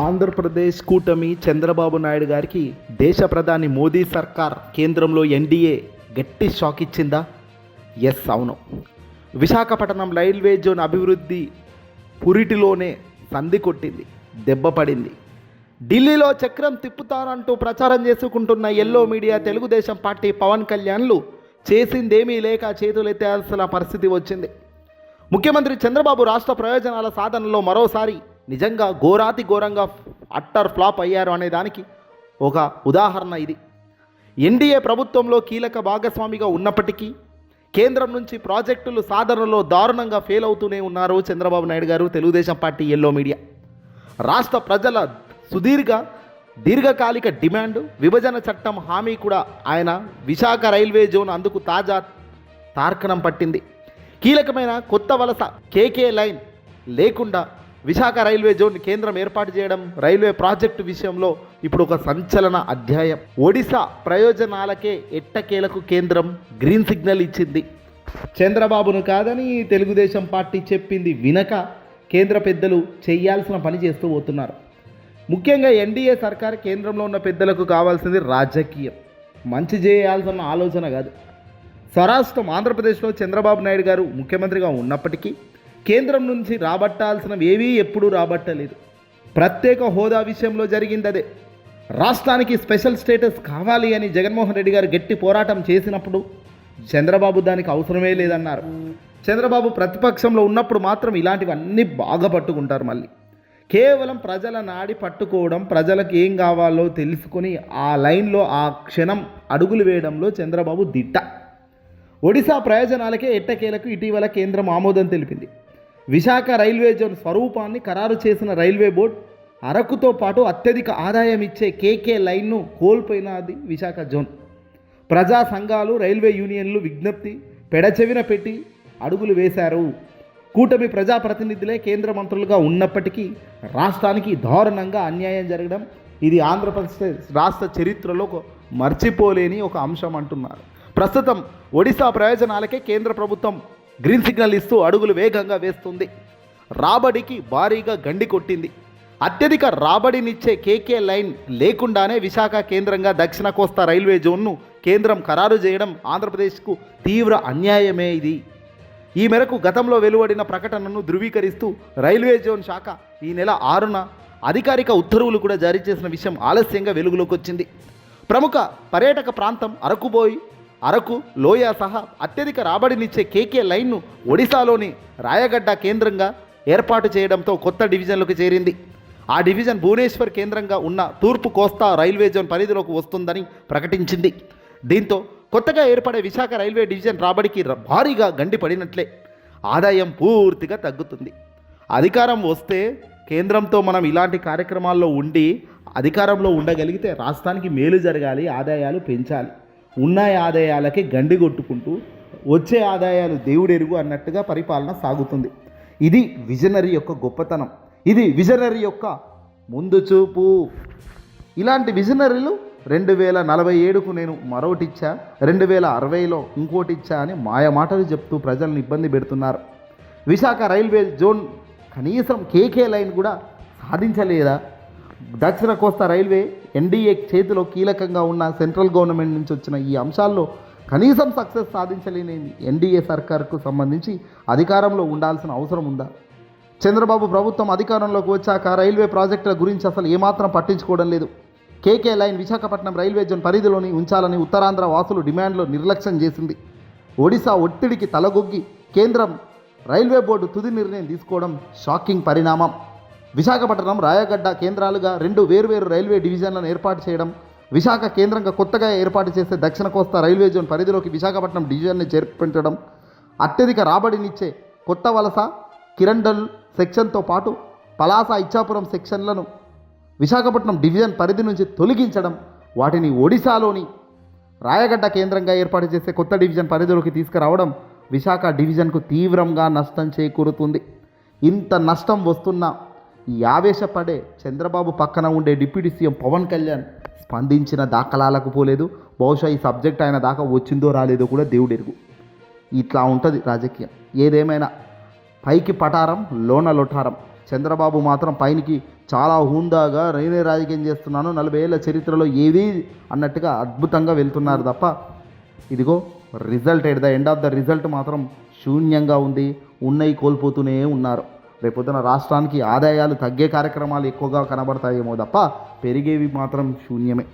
ఆంధ్రప్రదేశ్ కూటమి చంద్రబాబు నాయుడు గారికి దేశ ప్రధాని మోదీ సర్కార్ కేంద్రంలో ఎన్డీఏ గట్టి షాక్ ఇచ్చిందా? ఎస్, అవును. విశాఖపట్నం రైల్వే జోన్ అభివృద్ధి పురిటిలోనే సంధి కొట్టింది, దెబ్బ పడింది. ఢిల్లీలో చక్రం తిప్పుతానంటూ ప్రచారం చేసుకుంటున్న yellow media Telugu Desam party Pawan కళ్యాణ్లు చేసిందేమీ లేక చేతులెత్తాల్సిన పరిస్థితి వచ్చింది. ముఖ్యమంత్రి చంద్రబాబు రాష్ట్ర ప్రయోజనాల సాధనలో మరోసారి నిజంగా ఘోరాతి ఘోరంగా అట్టర్ ఫ్లాప్ అయ్యారు అనే దానికి ఒక ఉదాహరణ ఇది. ఎన్డీఏ ప్రభుత్వంలో కీలక భాగస్వామిగా ఉన్నప్పటికీ కేంద్రం నుంచి ప్రాజెక్టులు సాధనలో దారుణంగా ఫెయిల్ అవుతూనే ఉన్నారు చంద్రబాబు నాయుడు గారు, తెలుగుదేశం పార్టీ ఎల్లో మీడియా. రాష్ట్ర ప్రజల దీర్ఘకాలిక డిమాండ్ విభజన చట్టం హామీ కూడా ఆయన విశాఖ రైల్వే జోన్ అందుకు తాజా తార్కణం పట్టింది. కీలకమైన కొత్త వలస కేకే లైన్ లేకుండా విశాఖ రైల్వే జోన్ కేంద్రం ఏర్పాటు చేయడం రైల్వే ప్రాజెక్టు విషయంలో ఇప్పుడు ఒక సంచలన అధ్యాయం. ఒడిశా ప్రయోజనాలకే ఎట్టకేలకు కేంద్రం గ్రీన్ సిగ్నల్ ఇచ్చింది. చంద్రబాబును కాదని తెలుగుదేశం పార్టీ చెప్పింది వినక కేంద్ర పెద్దలు చేయాల్సిన పని చేస్తూ పోతున్నారు. ముఖ్యంగా ఎన్డీఏ సర్కార్ కేంద్రంలో ఉన్న పెద్దలకు కావాల్సింది రాజకీయం, మంచి చేయాల్సిన ఆలోచన కాదు. స్వరాష్ట్రం ఆంధ్రప్రదేశ్లో చంద్రబాబు నాయుడు గారు ముఖ్యమంత్రిగా ఉన్నప్పటికీ కేంద్రం నుంచి రాబట్టాల్సినవి ఏవీ ఎప్పుడూ రాబట్టలేదు. ప్రత్యేక హోదా విషయంలో జరిగింది అదే. రాష్ట్రానికి స్పెషల్ స్టేటస్ కావాలి అని జగన్మోహన్ రెడ్డి గారు గట్టి పోరాటం చేసినప్పుడు చంద్రబాబు దానికి అవసరమే లేదన్నారు. చంద్రబాబు ప్రతిపక్షంలో ఉన్నప్పుడు మాత్రం ఇలాంటివన్నీ బాగా పట్టుకుంటారు. మళ్ళీ కేవలం ప్రజల నాడి పట్టుకోవడం, ప్రజలకు ఏం కావాలో తెలుసుకొని ఆ లైన్లో ఆ క్షణం అడుగులు వేయడంలో చంద్రబాబు దిట్ట. ఒడిశా ప్రయోజనాలకే ఎట్టకేలకు ఇటీవల కేంద్రం ఆమోదం తెలిపింది. విశాఖ రైల్వే జోన్ స్వరూపాన్ని ఖరారు చేసిన రైల్వే బోర్డు అరకుతో పాటు అత్యధిక ఆదాయం ఇచ్చే కేకే లైన్ను కోల్పోయినది విశాఖ జోన్. ప్రజా సంఘాలు, రైల్వే యూనియన్లు విజ్ఞప్తి పెడచెవిన పెట్టి అడుగులు వేశారు. కూటమి ప్రజాప్రతినిధులే కేంద్ర మంత్రులుగా ఉన్నప్పటికీ రాష్ట్రానికి దారుణంగా అన్యాయం జరగడం ఇది ఆంధ్రప్రదేశ్ రాష్ట్ర చరిత్రలో మర్చిపోలేని ఒక అంశం అంటున్నారు. ప్రస్తుతం ఒడిశా ప్రయోజనాలకే కేంద్ర ప్రభుత్వం గ్రీన్ సిగ్నల్ ఇస్తూ అడుగులు వేగంగా వేస్తుంది. రాబడికి భారీగా గండి కొట్టింది. అత్యధిక రాబడినిచ్చే కేకే లైన్ లేకుండానే విశాఖ కేంద్రంగా దక్షిణ కోస్తా రైల్వే జోన్ను కేంద్రం ఖరారు చేయడం ఆంధ్రప్రదేశ్కు తీవ్ర అన్యాయమే ఇది. ఈ మేరకు గతంలో వెలువడిన ప్రకటనను ధృవీకరిస్తూ రైల్వే జోన్ శాఖ ఈ నెల 6న అధికారిక ఉత్తర్వులు కూడా జారీ చేసిన విషయం ఆలస్యంగా వెలుగులోకి వచ్చింది. ప్రముఖ పర్యాటక ప్రాంతం అరకు లోయ సహా అత్యధిక రాబడినిచ్చే కేకే లైన్ను ఒడిశాలోని రాయగడ్డ కేంద్రంగా ఏర్పాటు చేయడంతో కొత్త డివిజన్లోకి చేరింది. ఆ డివిజన్ భువనేశ్వర్ కేంద్రంగా ఉన్న తూర్పు కోస్తా రైల్వే జోన్ పరిధిలోకి వస్తుందని ప్రకటించింది. దీంతో కొత్తగా ఏర్పడే విశాఖ రైల్వే డివిజన్ రాబడికి భారీగా గండి పడినట్లే. ఆదాయం పూర్తిగా తగ్గుతుంది. అధికారం వస్తే కేంద్రంతో మనం ఇలాంటి కార్యక్రమాల్లో ఉండి అధికారంలో ఉండగలిగితే రాష్ట్రానికి మేలు జరగాలి, ఆదాయాలు పెంచాలి. ఉన్న ఆదాయాలకి గండి కొట్టుకుంటూ వచ్చే ఆదాయాలు దేవుడెరుగు అన్నట్టుగా పరిపాలన సాగుతుంది. ఇది విజనరీ యొక్క గొప్పతనం, ఇది విజనరీ యొక్క ముందు చూపు. ఇలాంటి విజనరీలు 2047కు నేను మరొకటి ఇచ్చా, 2060లో ఇంకోటి ఇచ్చా అని మాయమాటలు చెప్తూ ప్రజలను ఇబ్బంది పెడుతున్నారు. విశాఖ రైల్వే జోన్ కనీసం కేకే లైన్ కూడా సాధించలేదా? దక్షిణ కోస్తా రైల్వే ఎన్డీఏ చేతిలో కీలకంగా ఉన్న సెంట్రల్ గవర్నమెంట్ నుంచి వచ్చిన ఈ అంశాల్లో కనీసం సక్సెస్ సాధించలేని ఎన్డీఏ సర్కార్కు సంబంధించి అధికారంలో ఉండాల్సిన అవసరం ఉందా? చంద్రబాబు ప్రభుత్వం అధికారంలోకి వచ్చాక రైల్వే ప్రాజెక్టుల గురించి అసలు ఏమాత్రం పట్టించుకోవడం లేదు. KK line Visakhapatnam railway zone పరిధిలోని ఉంచాలని ఉత్తరాంధ్ర వాసులు డిమాండ్లో నిర్లక్ష్యం చేసింది. ఒడిశా ఒత్తిడికి తలగొగ్గి కేంద్రం రైల్వే బోర్డు తుది నిర్ణయం తీసుకోవడం షాకింగ్ పరిణామం. విశాఖపట్నం, రాయగడ్డ కేంద్రాలుగా 2 వేర్వేరు రైల్వే డివిజన్లను ఏర్పాటు చేయడం, విశాఖ కేంద్రంగా కొత్తగా ఏర్పాటు చేసే దక్షిణ కోస్తా రైల్వే జోన్ పరిధిలోకి విశాఖపట్నం డివిజన్ని చేర్పించడం, అత్యధిక రాబడినిచ్చే కొత్త వలస కిరండల్ సెక్షన్తో పాటు పలాస, ఇచ్చాపురం సెక్షన్లను విశాఖపట్నం డివిజన్ పరిధి నుంచి తొలగించడం, వాటిని ఒడిశాలోని రాయగడ్డ కేంద్రంగా ఏర్పాటు చేసే కొత్త డివిజన్ పరిధిలోకి తీసుకురావడం విశాఖ డివిజన్కు తీవ్రంగా నష్టం చేకూరుతుంది. ఇంత నష్టం వస్తున్న ఈ ఆవేశపడే చంద్రబాబు పక్కన ఉండే డిప్యూటీ సీఎం పవన్ కళ్యాణ్ స్పందించిన దాఖలాలకు పోలేదు. బహుశా ఈ సబ్జెక్ట్ ఆయన దాకా వచ్చిందో రాలేదో కూడా దేవుడెరుగు. ఇట్లా ఉంటుంది రాజకీయం. ఏదేమైనా పైకి పటారం, లోన లొటారం. చంద్రబాబు మాత్రం పైనకి చాలా హుందాగా నేనే రాజకీయం చేస్తున్నాను 40 ఏళ్ళ చరిత్రలో ఏది అన్నట్టుగా అద్భుతంగా వెళ్తున్నారు తప్ప ఇదిగో result at the end of the result మాత్రం శూన్యంగా ఉంది. ఉన్నవి కోల్పోతూనే ఉన్నారు. రేపొద్దున రాష్ట్రానికి ఆదాయాలు తగ్గే కార్యక్రమాలు ఎక్కువగా కనబడతాయేమో తప్ప పెరిగేవి మాత్రం శూన్యమే.